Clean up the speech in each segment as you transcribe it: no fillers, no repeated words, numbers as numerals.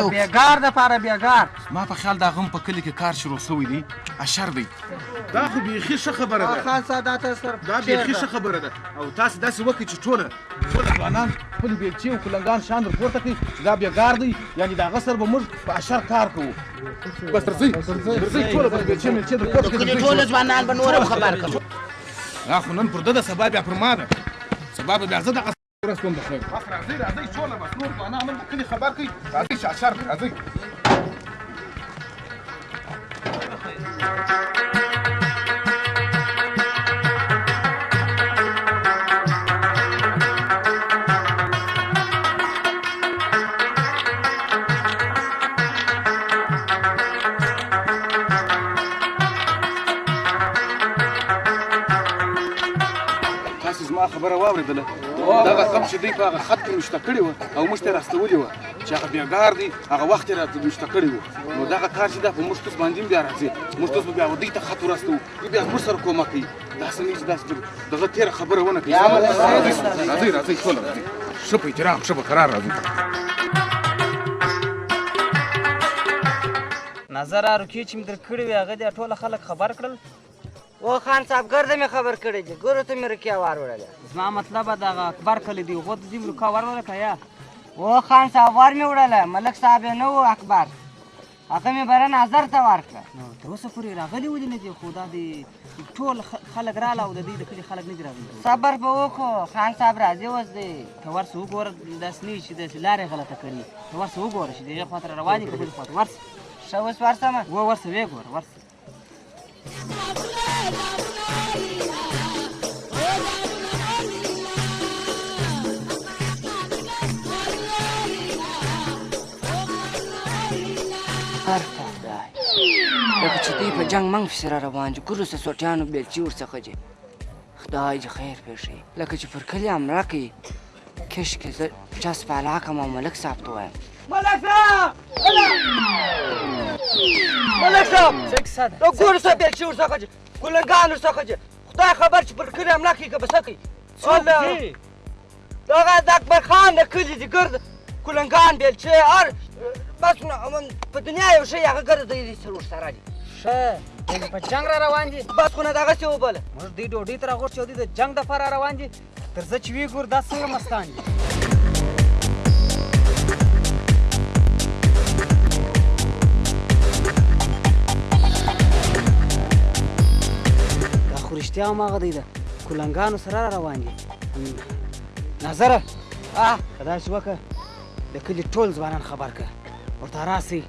یو بیګار دپاره بیګار ما په خیال دا غم په کلي کې کار شروع سوی دی اشر دی دا خو بیخي ښه خبره ده خان سادات سره دا بیخي ښه خبره ده او تاسې داسې وکړئ چې ټوله ځوانان خپلې بیلچې او کلنګان شان در پورته کړي دا بیګار دی یعنې د هغه سره به موږ په اشر کار کوو بس درځئ ټوله به بیلچې ملچې در پورته کړي ټول ځوانان به نور هم خبر کړو دا خو نن پر ده ده سبا بیا پر ما ده سبا به بیا زه دغه ورځ کوم د خیر بس راځئ ټوله بس نور ځوانان نن د کلي خبر کوي راځئ چې اشر راځئ ما خبره واورېدله دغه غم چې دوی په هغه خط کې نشته کړې وه او موږ ته یې راستولي وه چې هغه بیګار دی هغه وخت یې راته نشته کړی وو نو دغه کار چې دا په موږ توس باندې بیا راځي موږ توس به بیا دوی ته خط ورستوو دوی بیا موږ سره کومک کوي داسې نه چې داسې دغه تېره خبره ونه کوي راځئ ټوله راځئ ښه په احترام ښه په قرار راځئ نظر روکې چې مې در کړې وې هغه دې ټوله خلک خبر کړل او خان صاحب ګرده مې خبر کړی دي ګورو ته مې رکیا وار وړله زما مطلب دغه اکبر کلی دی هغو ته دې رکا ور ورکړه یا او خان صاحب وار مې وړله ملک صاحب یې نه و اکبر هغه مې بره نظر ته ورکړه نو تر اوسه پورې راغلي ودې نه دي خو دا د ټول خلک راله او د دې د کلي خلک نه دي راغلي صبر به وکړو خان صاحب راځي اوس دی ته ورسه وګوره داسې نه وي چې داسې لارې غلطه کړي ته ورسه وګوره چې د هغې خوا ته روان دي که بلې خوا ته ورسه ښه اوس ورسمه ورسه ویې ګوره ورسه لکه چې دوی په جنګ منګ پسې را روان دي ګورو سوټیانو بیلچې ورڅخه دي خدای دې خیر پېښوي لکه چې پر کلي حمله کوي کشکې زه چس په علاقه او ملک صاحب ته وایم ملک صاحب ملک صاحب دا ګورو سه بیلچې ورڅخه دي کلنګان ورڅخه دي خدای خبر چې پر کلي حمله کوي که به څه کوي دغه د اکبر خان د کلي دي ګرد کلنګان بیلچې هر بس په دنیا یو شی هغه ګرد دوی سره ورسره دي ښه دوی په جنګ را روان دي بس خو نه دغسې وبله موږ دوی ډوډۍ ته راغوښتي او دوی د جنګ دپاره روان دي تر څه چې ویې ګور دا څنګه مستان دي دا خو رښتیا هماغه دی د کلنګانو سره را روان دي نظره که داسې وکړه د کلي ټول ځوانان خبر کړه ورته راسئ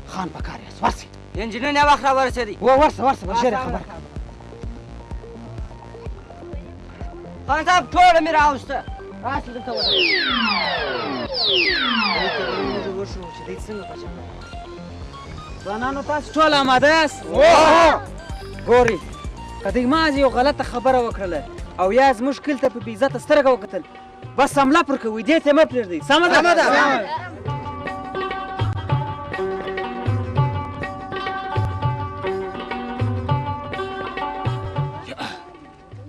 خان په کار یاست ورسئ انجینر نه وخت را ورسېدی ورسه به ژر یې خبر کړه خان صاحب ټوله مې راوسته راسه دلته وشو چې دوی څنګه په جنګ ځوانانو تاسو ټول اماده یاست ګورئ که دوی مازې یو غلطه خبره وکړله او یا زموږ کلي ته په بې عزته سترګه وکتل بس حمله پر کوئ دې ته یې مه پرېږدئ سمه ده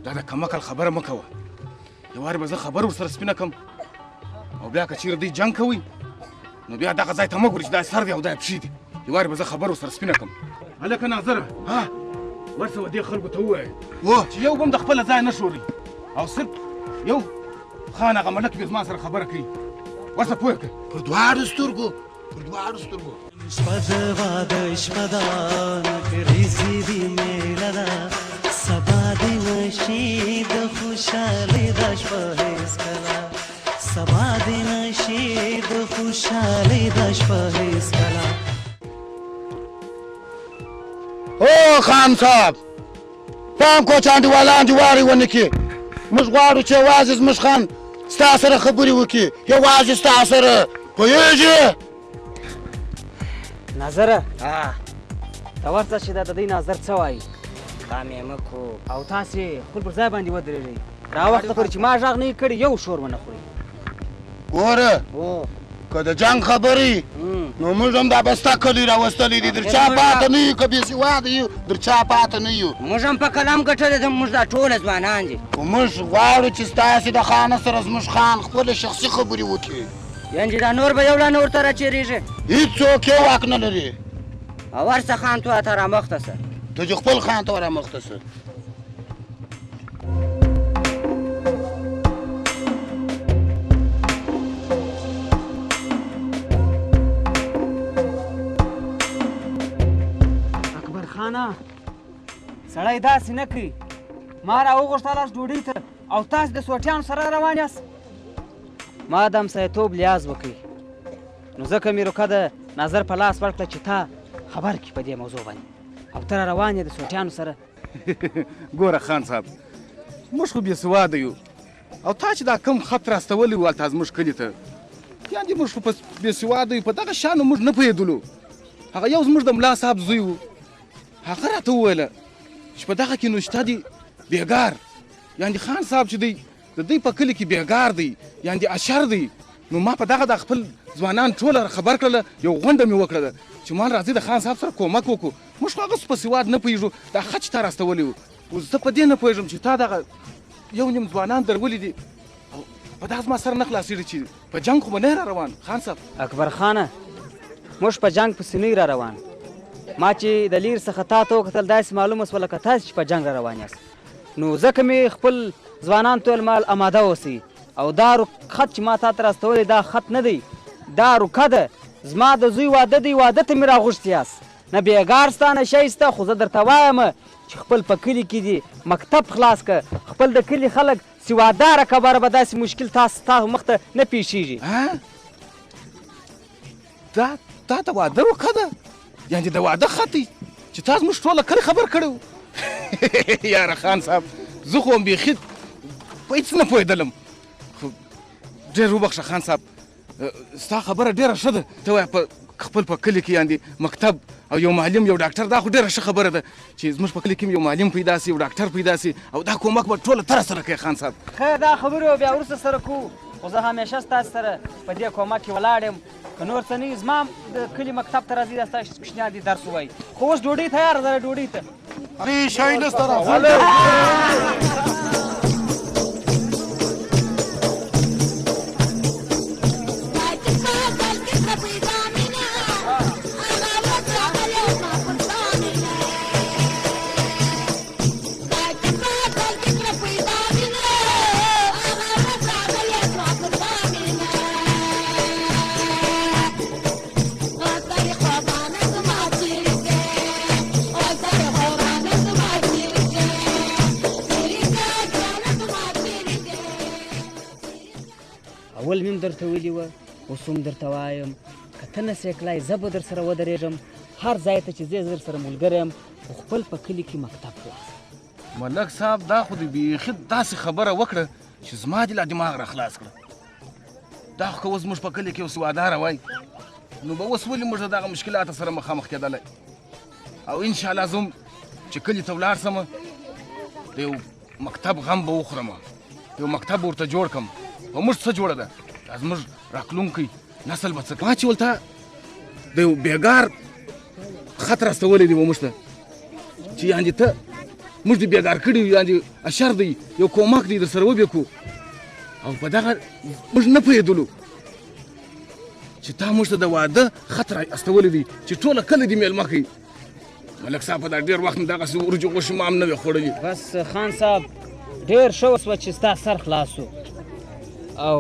دا د کمکل خبره مه کوه یو وارې به زه خبر ورسره سپینه کړم او بیا که چېرې دوی جنګ کوي نو بیا دغه ځای ته مه ګورې چې دا یې سر دی او دا یې پښې دي یو وارې به زه خبر ورسره سپینه کړم هلکه ناظره ورسه دې خلکو ته ووایه چې یو بم د خپله ځای نه شوري او صرف یو خان هغه ملک بیا زما سره خبره کوي ورسه پوه کړه پر دواړو سترګو شپه د واده شپه ده نکریزې دي میله ده سبا دې نشي د خوشحالۍ دا شپه هېڅکله سبا دې نشي د خوشحالۍ دا شپه هېڅکله او خان صاحب پام کو چې انډیوالان دې وارې ونه کړي موږ غواړو چې یوازې زموږ خان ستا سره خبرې وکړي یوازې ستا سره پوهېږې نظره ته ورته چې دا د دوی نظر څه وایي دا مې مه کو او تاسې خپل پر ځای باندې ودرېږئ دا وخته پورې چې ما غږ نه وي کړی یو شور ونه خوري ګوره که د جنګ خبرې نو موږ هم دا به ستا کلي راوستلی دي در چا پاته نه یو که بې سواده یو در چا پاته نه یو موږ هم په کلام ګټلی ده موږ دا ټوله ځوانان دي خو موږ غواړو چې ستاسې د خانه سره زموږ خان خپله شخصي خبرې وکړي یعنې دا نور به یو لا نه ورته راچېرېږي هېڅوک یې واک نه لري. او ورشه خان تو ته رامخته شه. ته چې خپل خان ته رامخته شه. اکبر خانه سړی داسې نه کوي. ما را وغوښتلاست ډوډۍ ته او تاسو د سوټیانو سره روان یاست. ما د همسایتوب لیاز وکړي نو ځکه مې روکه د نظر په لاس ورکړه چې تا خبر کړي په دې موضوع باندې او ته را روان یې د سوټیانو سره. ګوره خان صاحب موږ خو بې سواده یو او تا چې دا کم خط راستولی و هلته زموږ کلي ته یعنې موږ خو په بې سواده یو په دغه شیانو موږ نه پوهېدلو. هغه یو زموږ د ملا صاحب زوی و هغه راته وویله چې په دغه کې نو شته دي بېګار یعنې خان صاحب چې دی د دوی په کلي کې بېګار دی یعنې اشر دی. نو ما په دغه د خپل ځوانان ټوله خبر کړله یو غونډه مې وکړله چې مان راځي د خان صاحب سره کومک وکړو. موږ خو هغه په سواد نه پوهېږو دا خط تا راستولی و اوس زه په دې نه پوهېږم چې تا دغه یو نیم ځوانان درولي دي او په دا زما سره نه خلاصېږي چې په جنګ خو به نه را روان خان صاحب. اکبر خانه موږ په جنګ پسې نه را روان. ما چې د لیر څخه تا ته وکتل داسې معلومه شوه لکه تاسې چې په جنګ را روان یاست. نو ځکه مې خپل ځوانان ټول مال اماده اوسئ او دا خط چې ما تا ته راستولی دا خط نه دی دا روکه ده. زما د زوی واده دی واده ته مې راغوښتي یاست نه بېګار ستا نه شی سته خو زه درته وایم چې خپل په کلي کې دي مکتب خلاص که خپل د کلي خلک سواداره کباره به داسې مشکل تاسو مخ ته نه پیښیږي. دا تا ته واده روکه ده یعنې د واده خط دی چې تا زموږ ټوله کلي خبر کړی و. یاره خان صاحب زه خو هم بیخي په هېڅ نه پوهېدلم خو ډېر وبخښه خان صاحب ستا خبره ډېره ښه ده. ته وایه په خپل په کلي کې یعنې مکتب او یو معلم یو ډاکټر دا خو ډېره ښه خبره ده چې زموږ په کلي کې یو معلم پیدا سي یو ډاکټر پیدا سي او دا کومک به ټوله ته راسره کوي خان صاحب. خیر دا خبرې بیا وروسته سره کوو خو زه همیشه ستاسو سره په دې کومک کې ولاړ یم. که نور څه نه وي زما د کلي مکتب ته راځي دا ستاسو کوچنیان دي درس ووایي. خو اوس ډوډۍ تیاره ده ډوډۍ ته ارې شی نسته راځه. اول مې هم درته ویلي وه اوس هم درته وایم که ته نه سې کړی زه به در سره ودرېږم هر ځای ته چې ځې زه در سره ملګری یم خو خپل په کلي کې مکتب خلاص. ملک صاحب دا خو دې بیخي داسې خبره وکړه چې زما دې لا دماغ را خلاص کړه. دا خو که اوس موږ په کلي کې یو سواداره وای نو به اوس ولې موږ د دغه مشکلاتو سره مخامخ کېدلی او انشاءالله زه هم چې کلي ته ولاړ سم د یو مکتب غم به وخورم یو مکتب ورته جوړ کړم. په موږ څه جوړه ده دا زموږ راتلونکی نسل به څه ما چې ولته د یو بېګار خط راستولی دی و موږ ته چې یعنې ته موږ دې بېګار کړي یو یعنې اشر دی یو کومک دی در سره وبېکو او په دغه موږ نه پوهېدلو چې تا موږ ته د واده خط را استولی دی چې ټوله کله دې میلمه کوي. ملک صاحب په دا ډېر وخت مې دغسې ورجو غوښې ما هم نه وې خوړلي. بس خان صاحب ډېر ښه وسوه چې ستا سر خلاص و او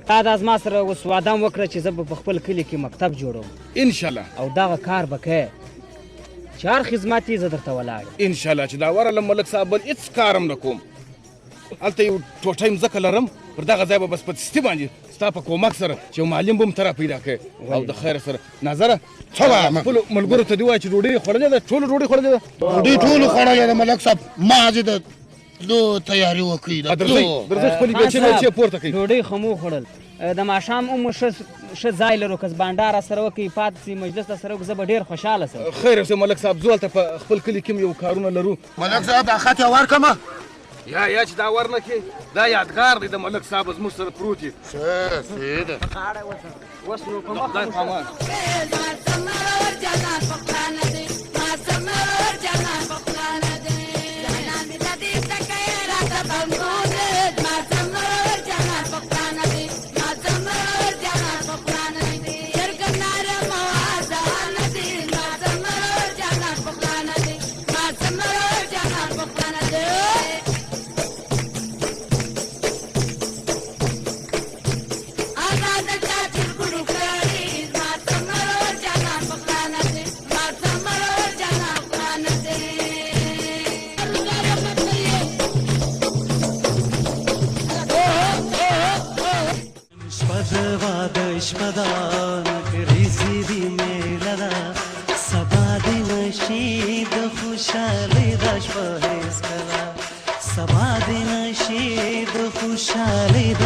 تا دا زما سره اوس واده هم وکړه چې زه به په خپل کلي کې مکتب جوړوم انشاءالله او دغه کار به کوې چې هر خدمت یې زه درته ولاړ یم انشاءالله چې دا ورغلم ملک صاحب بل هېڅ کار هم نه کوم. هلته یو ټوټه مځکه لرم پر دغه ځای به بس په تستي باندې ستا په کومک سره چې یو معلم به هم ته را پیدا کړې او د خیره سره نظره څه وایم خپلو ملګرو ته دې ووایه چې ډوډۍ یې خوړلې ده ټولو ډوډۍ خوړلې ده. ډوډۍ ټولو خوړلې ده ملک صاحب ما چې د تلو تیاري وکړي د تلو درځئ خپلې بیچې بیچې پورته کوي. ډوډۍ خو مو خوړل د ماښام هم ښه ځای لرو که بانډار سره وکړي پاتې سي مجلس ته سره وکړو زه به ډېر خوشحاله شم. خیر اوسې ملک صاحب زه هلته په خپل کلي کې یو کارونه لرو. ملک صاحب دا خط یې ورکړمه یا چې دا ورنه کې دا یادګار دی د ملک صاحب زموږ سره پروت یي. ښه ده اوس نو په مخ خدای په امان. I'm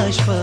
د شپه